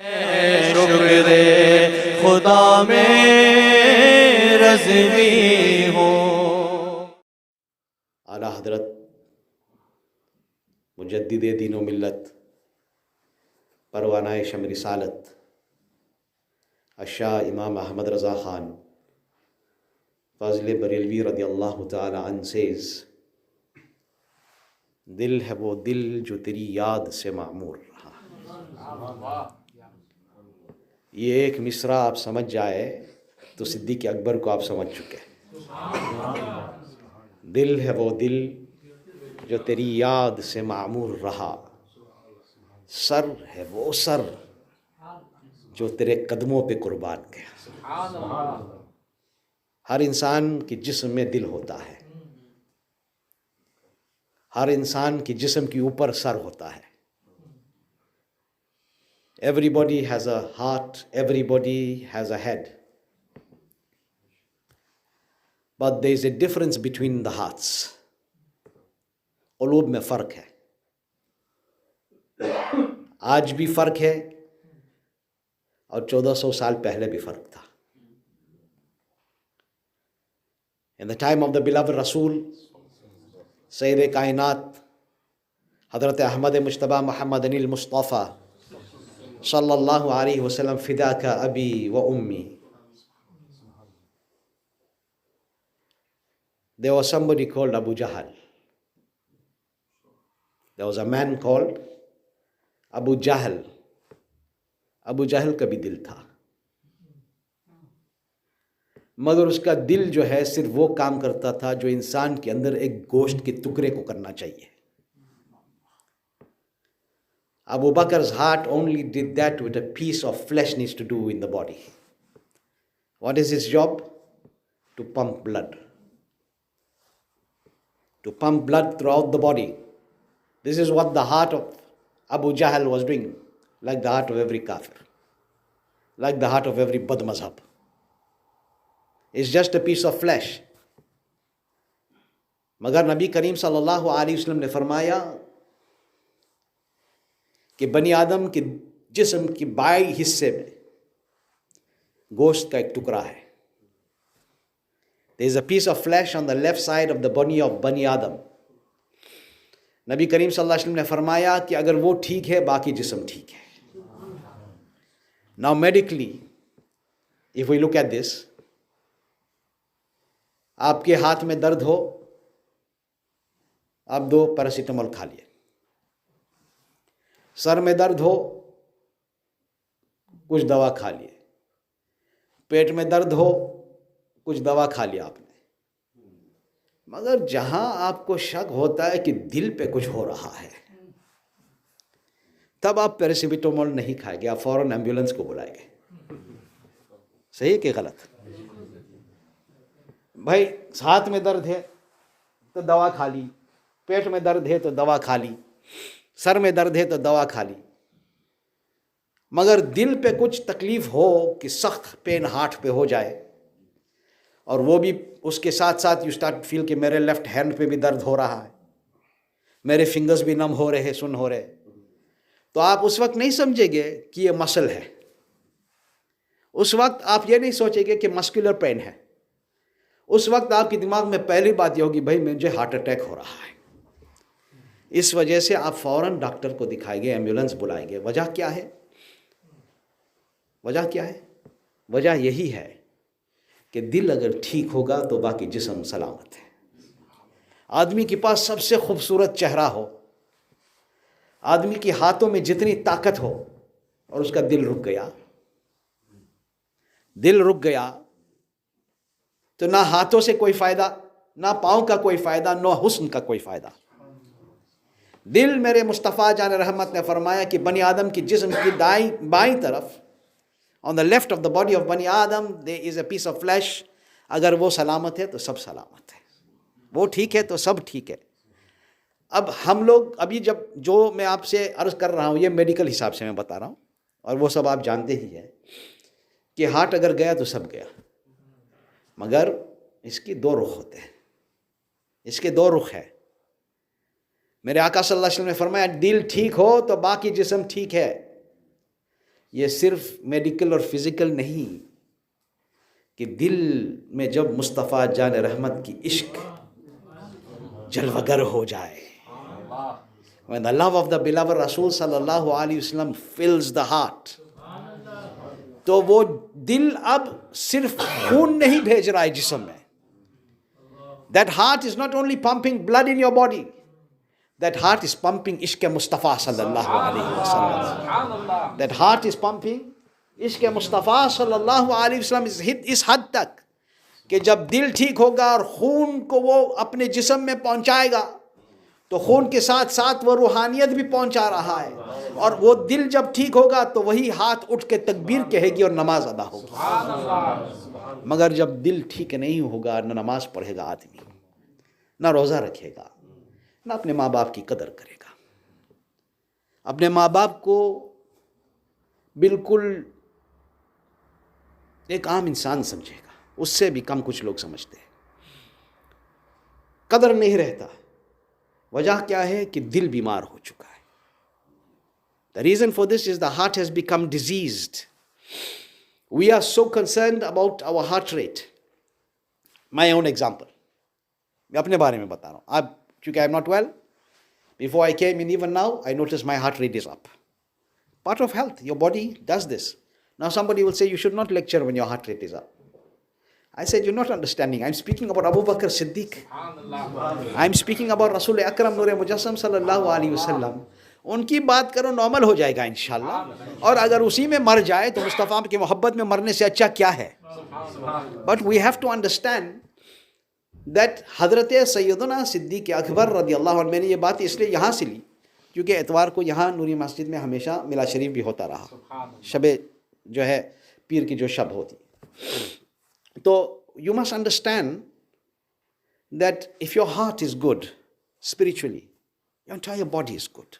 शुक्र खुदा में रज़वी हो। आला हज़रत मुजद्दिद दीन व मिल्लत परवानाए शम रिसालत अशाह इमाम अहमद रज़ा ख़ान फ़ाज़िल बरेलवी रज़ियल्लाहु तआला अन्हु सेज़, दिल है वो दिल जो तेरी याद से मामूर रहा। ये एक मिसरा आप समझ जाए तो सिद्दीक़ अकबर को आप समझ चुके। दिल है वो दिल जो तेरी याद से मामूर रहा, सर है वो सर जो तेरे कदमों पे कुर्बान गया। हर इंसान की जिस्म में दिल होता है, हर इंसान की जिस्म के ऊपर सर होता है। Everybody has a heart, everybody has a head, but there is a difference between the hearts. क़ुलूब में फ़र्क है, आज भी फ़र्क है और 1400 साल पहले भी फ़र्क था। In the time of the beloved Rasul, Sayyid कायनात हज़रत अहमद मुश्तबा मोहम्मद अनिल मुस्तफ़ा सल्लल्लाहु अलैहि वसल्लम, फ़िदा का अबी व उम्मी, there was somebody called Abu Jahl. There was a man called Abu Jahl. Abu जहल का भी दिल था, मगर उसका दिल जो है सिर्फ वो काम करता था जो इंसान के अंदर एक गोश्त के टुकड़े को करना चाहिए। Abu Bakr's heart only did that what a piece of flesh needs to do in the body. What is his job? To pump blood. To pump blood throughout the body. This is what the heart of Abu Jahl was doing, like the heart of every kafir, like the heart of every bad mazhab. It's just a piece of flesh. मगर नबी करीम सल्लल्लाहु अलैहि वसल्लम ने फरमाया कि बनी आदम के जिस्म के बाएं हिस्से में गोश्त का एक टुकड़ा है। There is a piece of flesh on the left side of the body of Bani Adam. नबी करीम सल्लल्लाहु अलैहि वसल्लम ने फरमाया कि अगर वो ठीक है बाकी जिस्म ठीक है। Now medically, if we look at this, आपके हाथ में दर्द हो, आप 2 पैरासीटामोल खा लिए। सर में दर्द हो, कुछ दवा खा लिए। पेट में दर्द हो, कुछ दवा खा लिया आपने। मगर जहां आपको शक होता है कि दिल पे कुछ हो रहा है, तब आप पैरासीटामोल नहीं खाएंगे, आप फौरन एम्बुलेंस को बुलाएंगे। सही है कि गलत? भाई हाथ में दर्द है तो दवा खा ली, पेट में दर्द है तो दवा खा ली, सर में दर्द है तो दवा खा ली। मगर दिल पे कुछ तकलीफ हो कि सख्त पेन हार्ट पे हो जाए, और वो भी उसके साथ साथ यू स्टार्ट फील कि मेरे लेफ्ट हैंड पे भी दर्द हो रहा है, मेरे फिंगर्स भी नम हो रहे हैं, सुन हो रहे, तो आप उस वक्त नहीं समझेंगे कि ये मसल है। उस वक्त आप ये नहीं सोचेंगे कि मस्कुलर पेन है। उस वक्त आपके दिमाग में पहली बात ये होगी, भाई मुझे हार्ट अटैक हो रहा है। इस वजह से आप फौरन डॉक्टर को दिखाएंगे, एम्बुलेंस बुलाएंगे। वजह क्या है? वजह क्या है? वजह यही है कि दिल अगर ठीक होगा तो बाकी जिस्म सलामत है। आदमी के पास सबसे खूबसूरत चेहरा हो, आदमी के हाथों में जितनी ताकत हो, और उसका दिल रुक गया, दिल रुक गया, तो ना हाथों से कोई फायदा, ना पाँव का कोई फायदा, ना हुस्न का कोई फायदा। दिल, मेरे मुस्तफ़ा जान रहमत ने फरमाया कि बनी आदम की जिस्म की बाईं तरफ, on the left of the body of बनी आदम there is a piece of flesh. अगर वो सलामत है तो सब सलामत है, वो ठीक है तो सब ठीक है। अब हम लोग अभी जो मैं आपसे अर्ज़ कर रहा हूँ, ये मेडिकल हिसाब से मैं बता रहा हूँ, और वो सब आप जानते ही हैं कि हार्ट अगर गया तो सब गया। मगर इसके 2 रुख होते हैं, इसके 2 रुख है। मेरे आका सल्लल्लाहु अलैहि वसल्लम ने फरमाया, दिल ठीक हो तो बाकी जिस्म ठीक है। ये सिर्फ मेडिकल और फिज़िकल नहीं, कि दिल में जब मुस्तफ़ा जान रहमत की इश्क जलवगर हो जाए, when the love of the beloved Rasul sallallahu alaihi wasallam fills the heart, तो वो दिल अब सिर्फ खून नहीं भेज रहा है जिस्म में. That heart is not only pumping blood in your body, that heart is pumping ishq Mustafa sallallahu alaihi wasallam. That heart is pumping ishq Mustafa sallallahu alaihi wasallam इस हद तक कि जब दिल ठीक होगा और खून को वो अपने जिस्म में पहुंचाएगा, तो खून के साथ साथ वो रूहानियत भी पहुंचा रहा है. और वो दिल जब ठीक होगा तो वही हाथ उठ के तकबीर कहेगी और नमाज अदा होगी. मगर जब दिल ठीक नहीं होगा, न नमाज पढ़ेगा आदमी, न रोज़ा रखेगा, न अपने माँ बाप की कदर करेगा, अपने माँ बाप को बिल्कुल एक आम इंसान समझेगा, उससे भी कम कुछ लोग समझते हैं. कदर नहीं रहता. वजह क्या है कि दिल बीमार हो चुका है. The reason for this is the heart has become diseased. We are so concerned about our heart rate. My own example. मैं अपने बारे में बता रहा हूँ. अब चूँकि I am not well, before I came in, even now, I notice my heart rate is up. Part of health. Your body does this. Now somebody will say you should not lecture when your heart rate is up. I said, you're not understanding. I'm speaking about Abu Bakr Siddiq. I'm speaking about Rasul Akram Nur Mujassam sallallahu alaihi wasallam. उनकी बात करो, normal हो जाएगा इंशाल्लाह. और अगर उसी में मर जाए तो मुस्तफ़ा की मोहब्बत में मरने से अच्छा क्या है. But we have to understand that हज़रत सैयदना सिद्दीक़ अकबर रज़ी अल्लाह अन्हु. मैंने ये बात इसलिए यहाँ से ली क्योंकि एतवार को यहाँ नूरी मस्जिद में हमेशा मिला शरीफ भी होता रहा, शबे जो है पीर की जो शब होती. तो you must understand that if your heart is good spiritually, your entire body is good.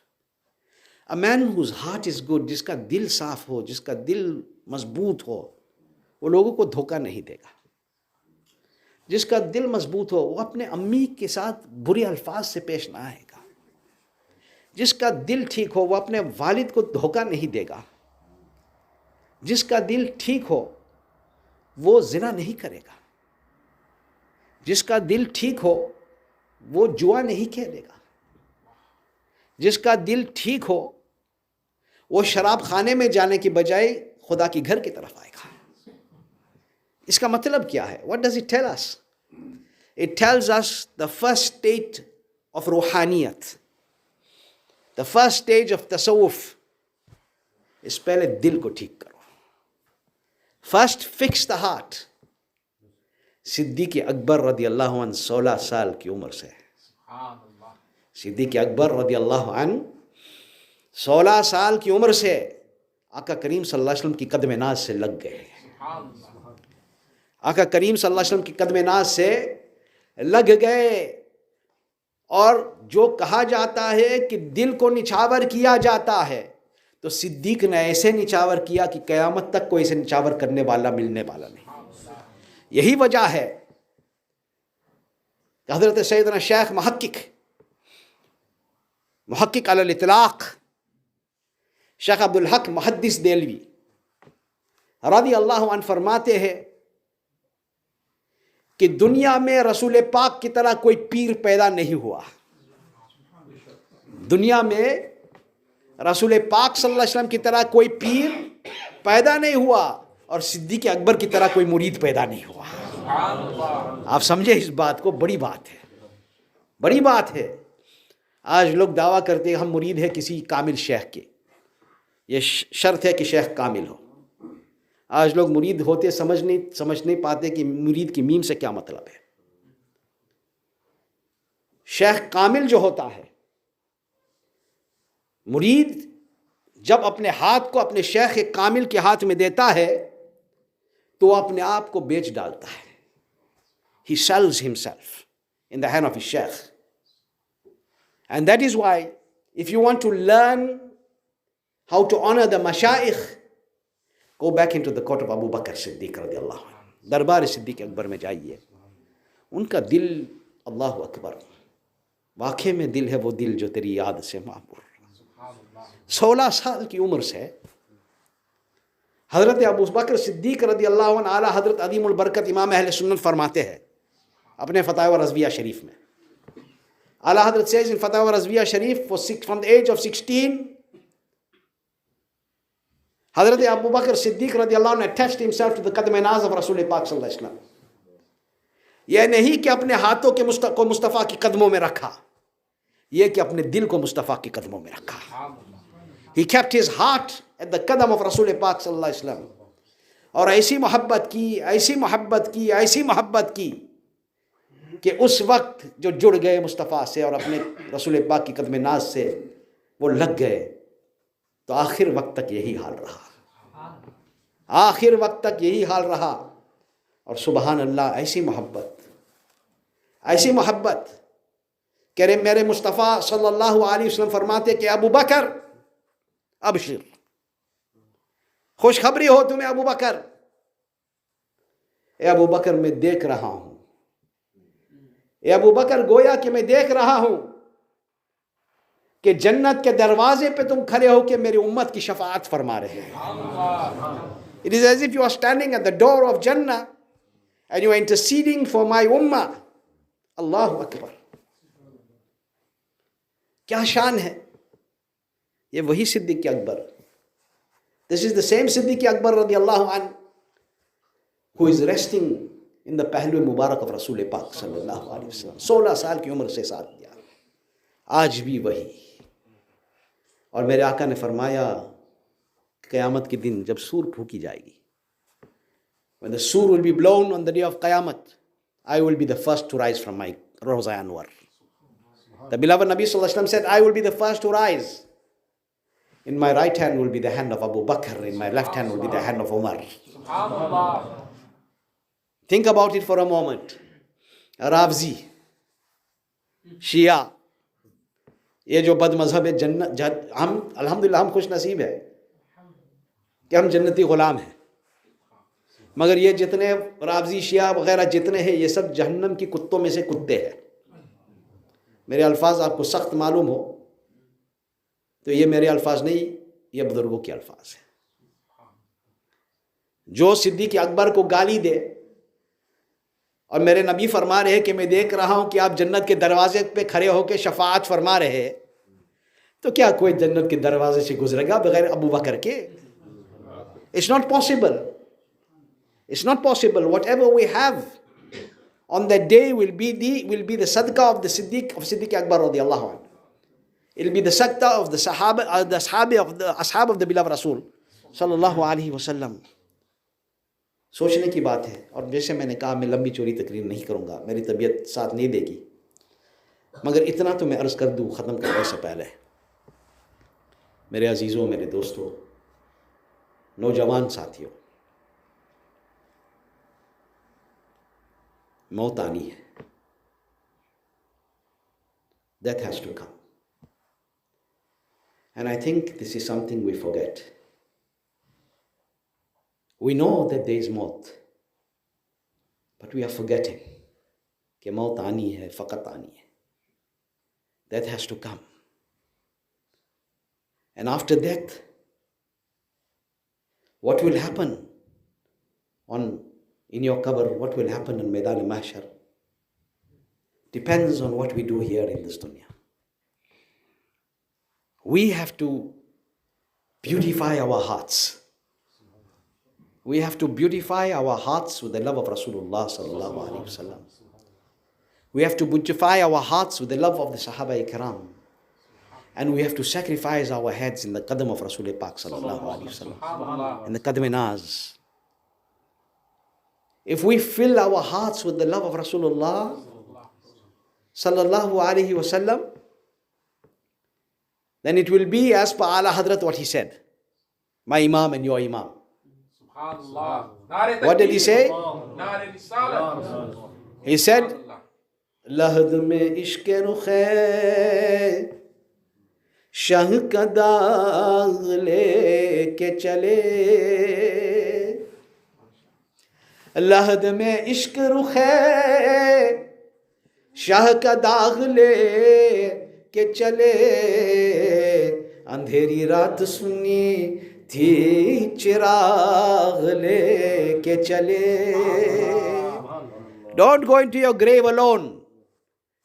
A man whose heart is good, जिसका दिल साफ हो, जिसका दिल मजबूत हो, वो लोगों को धोखा नहीं देगा. जिसका दिल मजबूत हो, वो अपने अम्मी के साथ बुरे अल्फाज से पेश ना आएगा. जिसका दिल ठीक हो, वो अपने वालिद को धोखा नहीं देगा. जिसका दिल ठीक हो, वो जिना नहीं करेगा. जिसका दिल ठीक हो, वो जुआ नहीं खेलेगा. जिसका दिल ठीक हो, वो शराब खाने में जाने की बजाय खुदा की घर की तरफ आएगा. इसका मतलब क्या है? What does it tell us? It tells us the first state of रूहानियत, the first stage of tasawwuf is पहले दिल को ठीक करो. First fix the heart. Siddiq Akbar रज़ी अल्लाह अन्हु 16 साल की उम्र से, सिद्दीक़ अकबर रज़ी अल्लाह अन्हु 16 साल की उम्र से आका करीम सल्लल्लाहु अलैहि वसल्लम की कदम नाज से लग गए. आका करीम सल्लल्लाहु अलैहि वसल्लम की कदम नाज से लग गए. और जो कहा जाता है कि दिल को निछावर किया जाता है, तो सिद्दीक़ ने ऐसे निछावर किया कि क़यामत तक कोई इसे निछावर करने वाला मिलने वाला नहीं. यही वजह है कि हज़रत सैयदना शेख मुहक्किक अलल इतलाक़ शेख अब्दुल हक मुहद्दिस देलवी रज़ी अल्लाह अन्हु फरमाते हैं कि दुनिया में रसूल पाक की तरह कोई पीर पैदा नहीं हुआ. दुनिया में रसूल पाक सल्लल्लाहु अलैहि वसल्लम की तरह कोई पीर पैदा नहीं हुआ और सिद्दीक़ अकबर की तरह कोई मुरीद पैदा नहीं हुआ. आप समझे इस बात को? बड़ी बात है, बड़ी बात है. आज लोग दावा करते हैं हम मुरीद है किसी कामिल शेख के. ये शर्त है कि शेख कामिल हो. आज लोग मुरीद होते समझ नहीं पाते कि मुरीद की मीम से क्या मतलब है. शेख कामिल जो होता है, मुरीद जब अपने हाथ को अपने शेख कामिल के हाथ में देता है तो वो अपने आप को बेच डालता है. He sells himself in the hand of his sheikh. And that is why if you want to learn how to honor the mashayikh, go back into the court of Abu Bakr Siddiq radiallahu anhu. दरबार सिद्दीक़ अकबर में जाइए. उनका दिल, अल्लाह अकबर, वाक़ई में दिल है वो दिल जो तेरी याद से मामूर. 16 साल की उम्र से हज़रत अबू बकर सिद्दीक़ रज़ी अल्लाह अन्हु आला हज़रत अदीमुल बरकत इमाम अहले सुन्नत फरमाते हैं अपने फतावा रज़विया शरीफ में, आला हज़रत सेज़ इन फतावा रज़विया शरीफ फ्रॉम द एज ऑफ 16 हज़रत अबू बकर सिद्दीक़ रज़ी अल्लाह अन्हु अटैच्ड हिमसेल्फ टू द कदम नाज़ ऑफ रसूल पाक सल्लल्लाहु अलैहि वसल्लम। यह नहीं कि अपने हाथों के को मुस्तफ़ा की कदमों में रखा, यह कि अपने दिल को मुस्तफ़ा की कदमों में रखा। He kept his heart at the Kadam of रसूल पाक सल्लल्लाहु अलैहि वसल्लम। और ऐसी मोहब्बत की, ऐसी मोहब्बत की, ऐसी मोहब्बत की कि उस वक्त जो जुड़ गए मुस्तफ़ा से और अपने रसूल पाक की कदम नाज से वो लग गए, तो आखिर वक्त तक यही हाल रहा, आखिर वक्त तक यही हाल रहा। और सुबहान अल्लाह, ऐसी मोहब्बत, ऐसी मोहब्बत कि मेरे मुस्तफ़ा सल्लल्लाहु अलैहि वसल्लम फरमाते कि अबू बकर अबशिर, खुशखबरी हो तुम्हें अबू बकर। ए अबू बकर मैं देख रहा हूं, ए अबू बकर गोया कि मैं देख रहा हूं कि जन्नत के दरवाजे पे तुम खड़े हो के मेरी उम्मत की शफाअत फरमा रहे हैं। It is as if you are standing at the door of Jannah and you are interceding for my ummah. Allahu Akbar, क्या शान है। ये वही Siddiq Akbar, this is the same Siddiq Akbar रज़ियल्लाहु अन्हु who is resting in the पहलू मुबारक of रसूल पाक सल्लल्लाहु अलैहि वसल्लम। 16 साल की उम्र से साथ दिया, आज भी वही। और मेरे आका ने फरमाया क़यामत के दिन जब सूर फूकी जाएगी, when the sur will be blown on the day of Qiyamah, I will be the first to rise from my Rawza Anwar. The beloved Nabi Sallallahu Alaihi Wasallam said, I will be the first to rise. In my right hand will be the hand of Abu Bakr, in my left hand will be the hand of Umar. Think about it for a moment. Raoji, शिया, ये जो बद मजहब है, जन्नत, हम अल्हम्दुलिल्लाह हम खुश नसीब है कि हम जन्नती गुलाम हैं। मगर ये जितने रावजी शिया वगैरह जितने हैं, ये सब जहन्नम की कुत्तों में से कुत्ते हैं। मेरे अल्फाज आपको सख्त मालूम हो तो ये मेरे अल्फाज नहीं, ये बुजुर्गों के अल्फाज हैं। जो सिद्दीक़ अकबर को गाली दे और मेरे नबी फरमा रहे कि मैं देख रहा हूं कि आप जन्नत के दरवाजे पे खड़े होकर शफाअत फरमा रहे, तो क्या कोई जन्नत के दरवाजे से गुजरेगा बगैर अबू बकर के? It's not possible, it's not possible. Whatever we have on that day will be the sadaqah of the Siddiq Akbar radiallahu anhu. It will be the sadaqah of the Sahaba, the ashab of the beloved Rasul sallallahu alaihi wasallam. सोचने की बात है। और जैसे मैंने कहा, मैं लंबी चौड़ी तकरीर नहीं करूँगा, मेरी तबीयत साथ नहीं देगी, मगर इतना तो मैं अर्ज़ कर दूँ ख़त्म करने से पहले। मेरे अजीज़ों, मेरे दोस्तों, नौजवान साथियों, मौत आनी है। Death has to come. And I think this is something we forget. We know that there is maut, but we are forgetting कि मौत आनी है, फ़कत आनी है। Death has to come. And after death, what will happen in your qabr, what will happen in Maidan Mahshar, depends on what we do here in this dunya. We have to beautify our hearts. We have to beautify our hearts with the love of Rasulullah sallallahu alaihi wasallam. We have to beautify our hearts with the love of the Sahaba Ikram. And we have to sacrifice our heads in the qadam of Rasul Pak sallallahu alaihi wasallam, in the qadam naz. If we fill our hearts with the love of Rasulullah sallallahu alaihi wasallam, then it will be as per Ala Hadrat what he said, my Imam and your Imam. What did he say? He said, lahd mein ishq rukhe Shah का दाग लेके चले, लहद में इश्क रुखे शाह का दाग लेके चले, अंधेरी रात सुनी थी चिराग लेके चले। Don't go into your grave alone,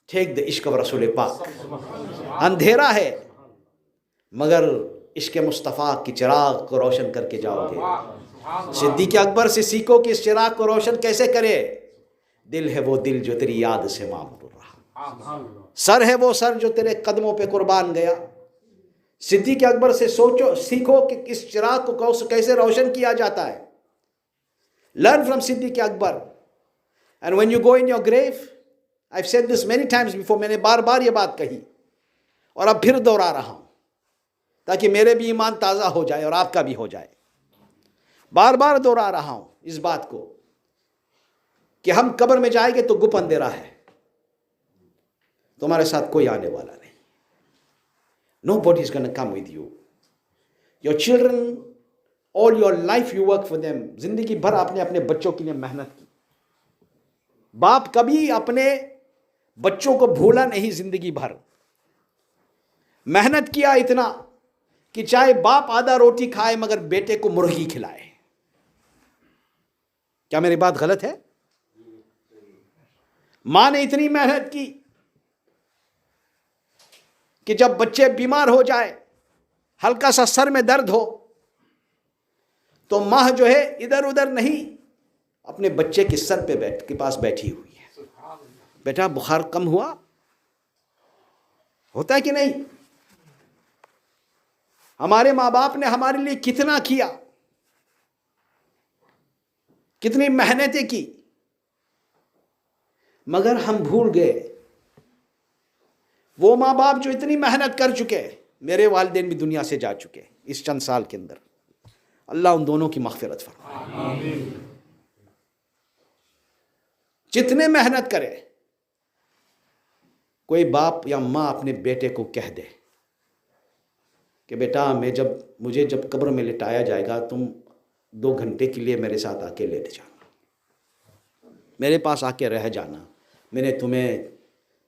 take the इश्क ऑफ रसूल पाक। अंधेरा है मगर इश्क मुस्तफ़ा की चिराग को रोशन करके जाओगे। सिद्दीक़ अकबर से सीखो कि इस चिराग को रोशन कैसे करे। दिल है वो दिल जो तेरी याद से मामूर रहा, सर है वो सर जो तेरे कदमों पे कुर्बान गया। सिद्दीक़ अकबर से सोचो, सीखो कि इस चिराग को कैसे रोशन किया जाता है। Learn from Siddiq Akbar. And when you go in your grave, I have said this many times before, मैंने बार बार ये बात कही और अब फिर दोहरा रहा हूं ताकि मेरे भी ईमान ताज़ा हो जाए और आपका भी हो जाए। बार बार दोहरा रहा हूं इस बात को कि हम कब्र में जाएंगे तो गुप अंधेरा है, तुम्हारे साथ कोई आने वाला नहीं। Nobody is going to come with you. Your children, all your life you work for them. जिंदगी भर आपने अपने बच्चों के लिए मेहनत की। बाप कभी अपने बच्चों को भूला नहीं, जिंदगी भर मेहनत किया इतना कि चाहे बाप आधा रोटी खाए मगर बेटे को मुर्गी खिलाए। क्या मेरी बात गलत है? मां ने इतनी मेहनत की कि जब बच्चे बीमार हो जाए, हल्का सा सर में दर्द हो, तो मां जो है इधर उधर नहीं, अपने बच्चे के सर पे के पास बैठी हुई है। बेटा बुखार कम हुआ? होता है कि नहीं? हमारे माँ बाप ने हमारे लिए कितना किया, कितनी मेहनतें की, मगर हम भूल गए वो माँ बाप जो इतनी मेहनत कर चुके। मेरे वालिदैन भी दुनिया से जा चुके इस चंद साल के अंदर। अल्लाह उन दोनों की मग़फ़िरत फरमाए। जितने मेहनत करे, कोई बाप या माँ अपने बेटे को कह दे कि बेटा मुझे जब कब्र में लिटाया जाएगा, तुम 2 घंटे के लिए मेरे साथ आके लेट जाना, मेरे पास आके रह जाना। मैंने तुम्हें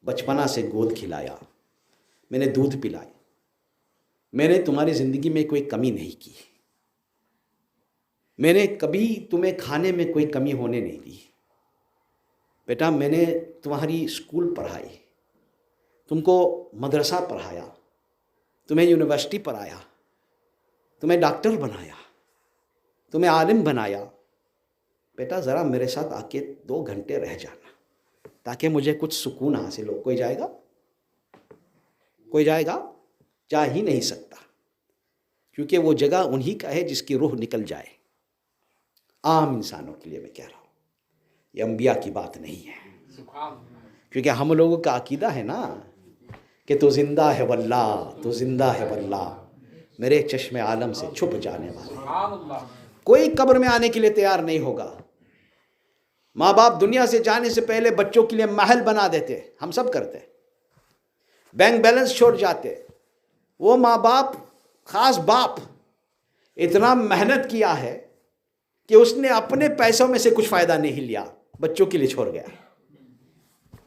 बचपना से गोद खिलाया, मैंने दूध पिलाई, मैंने तुम्हारी ज़िंदगी में कोई कमी नहीं की, मैंने कभी तुम्हें खाने में कोई कमी होने नहीं दी। बेटा मैंने तुम्हारी स्कूल पढ़ाई, तुमको मदरसा पढ़ाया, तुम्हें यूनिवर्सिटी पढ़ाया, तुम्हें डॉक्टर बनाया, तुम्हें आलिम बनाया। बेटा ज़रा मेरे साथ आके 2 घंटे रह जाना ताकि मुझे कुछ सुकून हासिल हो। कोई जाएगा? कोई जाएगा? जा ही नहीं सकता, क्योंकि वो जगह उन्हीं का है जिसकी रूह निकल जाए। आम इंसानों के लिए मैं कह रहा हूँ, ये अंबिया की बात नहीं है। क्योंकि हम लोगों का अकीदा है ना कि तो ज़िंदा है वल्लाह, तो ज़िंदा है वल्लाह, मेरे चश्मे आलम से छुप जाने वाले। कोई कब्र में आने के लिए तैयार नहीं होगा। माँ बाप दुनिया से जाने से पहले बच्चों के लिए महल बना देते, हम सब करते, बैंक बैलेंस छोड़ जाते। वो माँ बाप, खास बाप, इतना मेहनत किया है कि उसने अपने पैसों में से कुछ फ़ायदा नहीं लिया, बच्चों के लिए छोड़ गया।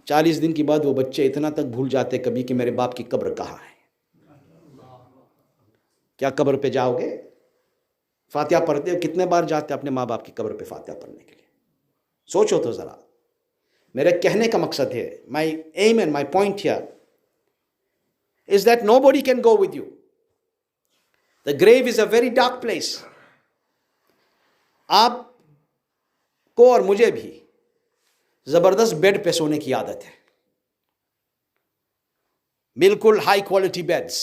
40 दिन के बाद वो बच्चे इतना तक भूल जाते कभी कि मेरे बाप की कब्र कहाँ है। क्या कब्र पे जाओगे? फातिहा पढ़ते हो? कितने बार जाते अपने माँ बाप की कब्र पे फातिहा पढ़ने के लिए? सोचो तो ज़रा। मेरे कहने का मकसद है, my aim and my point here is that nobody can go with you. The grave is a very dark place. आपको और मुझे भी ज़बरदस्त बेड पे सोने की आदत है, बिल्कुल high quality beds,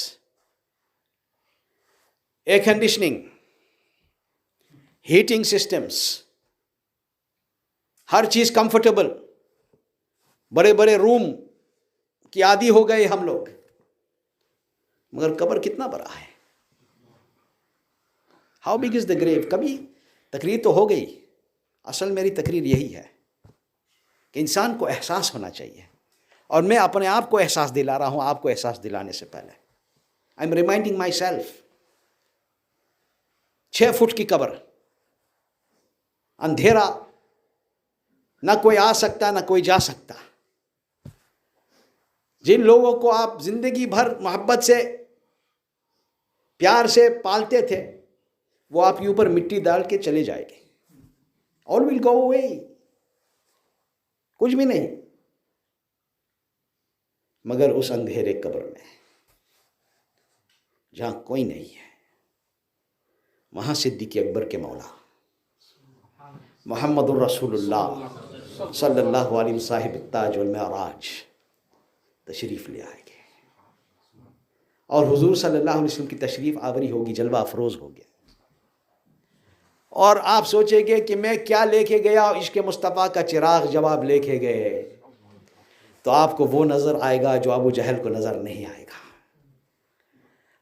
air conditioning, heating systems, हर चीज़ कंफर्टेबल, बड़े बड़े रूम की आदी हो गए हम लोग। मगर कब्र कितना बड़ा है? How big is the grave? कभी तकरीर तो हो गई, असल मेरी तकरीर यही है कि इंसान को एहसास होना चाहिए, और मैं अपने आप को एहसास दिला रहा हूँ आपको एहसास दिलाने से पहले। I am reminding my self. 6 foot की कब्र, अंधेरा, ना कोई आ सकता ना कोई जा सकता। जिन लोगों को आप जिंदगी भर मोहब्बत से, प्यार से पालते थे, वो आपके ऊपर मिट्टी डाल के चले जाएंगे। ऑल विल गो अवे, कुछ भी नहीं, मगर उस अंधेरे कब्र में जहां कोई नहीं है, वहां सिद्दीक़ अकबर के मौला मुहम्मदुर रसूलुल्लाह सल्लल्लाहु अलैहि वसल्लम साहिब ताज वल मेराज तशरीफ़ ले आएंगे और हुजूर सल्लल्लाहु अलैहि वसल्लम की तशरीफ़ आवरी होगी, जलवा अफरोज़ हो गया। और आप सोचेंगे कि मैं क्या लेके गया, इश्क़ मुस्तफ़ा का चिराग जब आप लेके गए तो आपको वो नज़र आएगा जो अबू जहल को नज़र नहीं आएगा,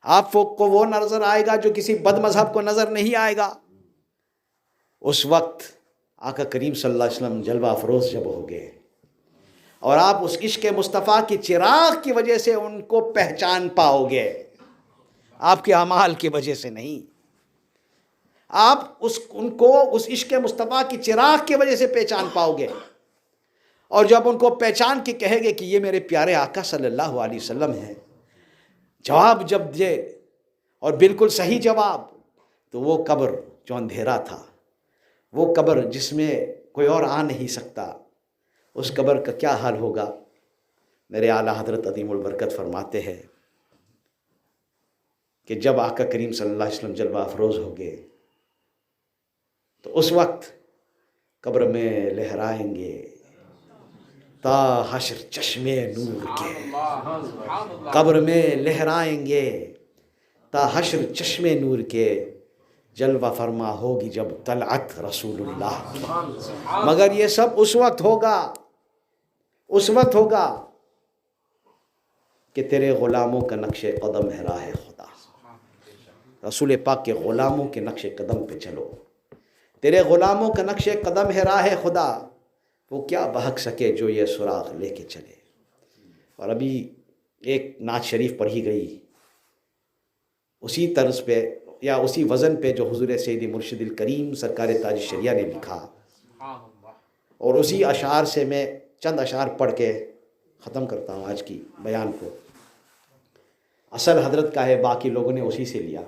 आपको वो नज़र आएगा जो किसी बदमज़हब को नज़र नहीं आएगा। उस वक्त आका करीम सल्लल्लाहु अलैहि वसल्लम जलवा अफरोज़ जब हो गए और आप उस इश्क़ मुस्तफ़ा की चिराग की वजह से उनको पहचान पाओगे, आपके अमाल की वजह से नहीं। आप उनको उस इश्क़ मुस्तफ़ा की चिराग की वजह से पहचान पाओगे। और जब उनको पहचान के कहेंगे कि ये मेरे प्यारे आका सल्लल्लाहु अलैहि वसल्लम हैं, जवाब जब दे और बिल्कुल सही जवाब, तो वो कब्र जो अंधेरा था, वो कब्र जिसमें कोई और आ नहीं सकता, उस कब्र का क्या हाल होगा। मेरे आला हज़रत अज़ीमुल बरकत फरमाते हैं कि जब आका करीम सल्लल्लाहु अलैहि वसल्लम जलवा अफरोज़ हो गए तो उस वक्त कब्र में लहराएंगे ता हश्र चश्मे नूर के, कब्र में लहराएंगे ता हश्र चश्मे नूर के, जलवा फरमा होगी जब तलअत रसूलुल्लाह की। मगर ये सब उस वक्त होगा, उस वक्त होगा कि तेरे ग़ुलामों का नक्शे कदम है राह खुदा। रसूल पाक के ग़ुलामों के नक्शे कदम पे चलो, तेरे ग़ुलामों का नक्शे कदम है राह खुदा, वो क्या बहक सके जो ये सुराग लेके चले। और अभी एक नात शरीफ पढ़ी गई उसी तर्ज पे या उसी वज़न पे जो हुज़ूर सैयदी मुर्शिदुल करीम सरकार ताज शरिया ने लिखा, और उसी अशार से मैं चंद अशार पढ़ के ख़त्म करता हूँ आज की बयान को। असल हज़रत का है, बाकी लोगों ने उसी से लिया।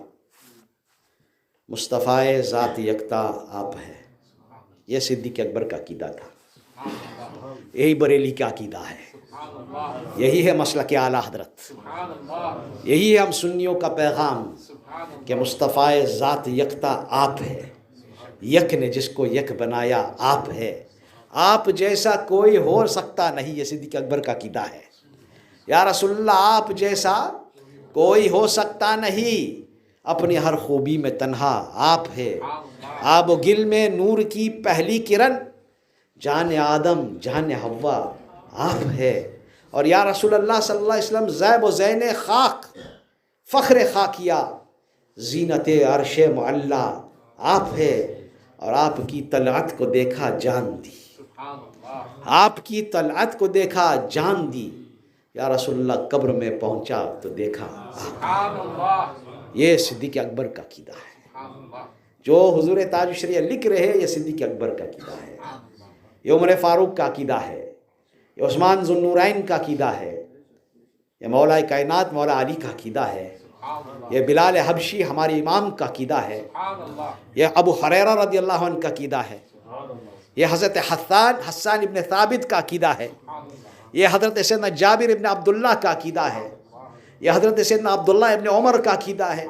मुस्तफ़ाए ज़ात यकता आप है, यह सिद्दीक़ अकबर का अक़ीदा था, यही बरेली का अक़ीदा है, यही है मसलक आला हज़रत, यही है हम सुन्नियों का पैगाम कि मुस्तफ़ाए ज़ात यकता आप है, यक ने जिसको यक बनाया आप है, आप जैसा कोई हो सकता नहीं, ये सिद्दीक़ अकबर का अक़ीदा है। या रसूलल्लाह आप जैसा कोई हो सकता नहीं, अपनी हर खूबी में तन्हा आप है, आब गिल में नूर की पहली किरण, जान आदम जान हव्वा आप है। और या रसूलल्लाह सल्लल्लाहु अलैहि वसल्लम ज़ैब व ज़ैन खाक फ़ख्र खाकिया ज़ीनत अर्श मुअल्ला आप है, और आपकी तलअत को देखा जान दी, आपकी तलअत को देखा जान दी। या रसूलल्लाह कब्र में पहुंचा तो देखा आप। ये सिद्दीक़ अकबर का अक़ीदा है, जो हुज़ूर ताज शरिया लिख रहे हैं, ये सिद्दीक़ अकबर का अक़ीदा है, ये उमर फ़ारूक का अक़ीदा है, ये उस्मान ज़ुन्नूरैन का अक़ीदा है, ये मौला कायनात मौला अली का अक़ीदा है, ये बिलाल हबशी हमारे इमाम का अक़ीदा है, ये अबू हुरैरा रज़ियल्लाहु अन्हु का अक़ीदा है, ये हज़रत हस्सान इब्न साबित का अक़ीदा है, ये हज़रत सैयदना जाबिर इब्न अब्दुल्लाह का अक़ीदा है, ये हज़रत सैयदना अब्दुल्लाह इब्न उमर का अक़ीदा है,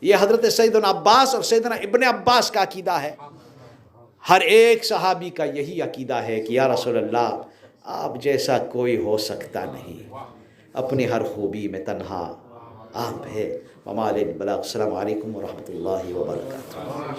ये हज़रत सैयदना अब्बास और सैयदना इब्न अब्बास का अक़ीदा है। हर एक सहाबी का यही अक़ीदा है कि या रसूलल्लाह आप जैसा कोई हो सकता नहीं, अपनी हर खूबी में तन्हा आप है। वमाल बलाग। अस्सलामु अलैकुम व रहमतुल्लाहि व बरकातुहू।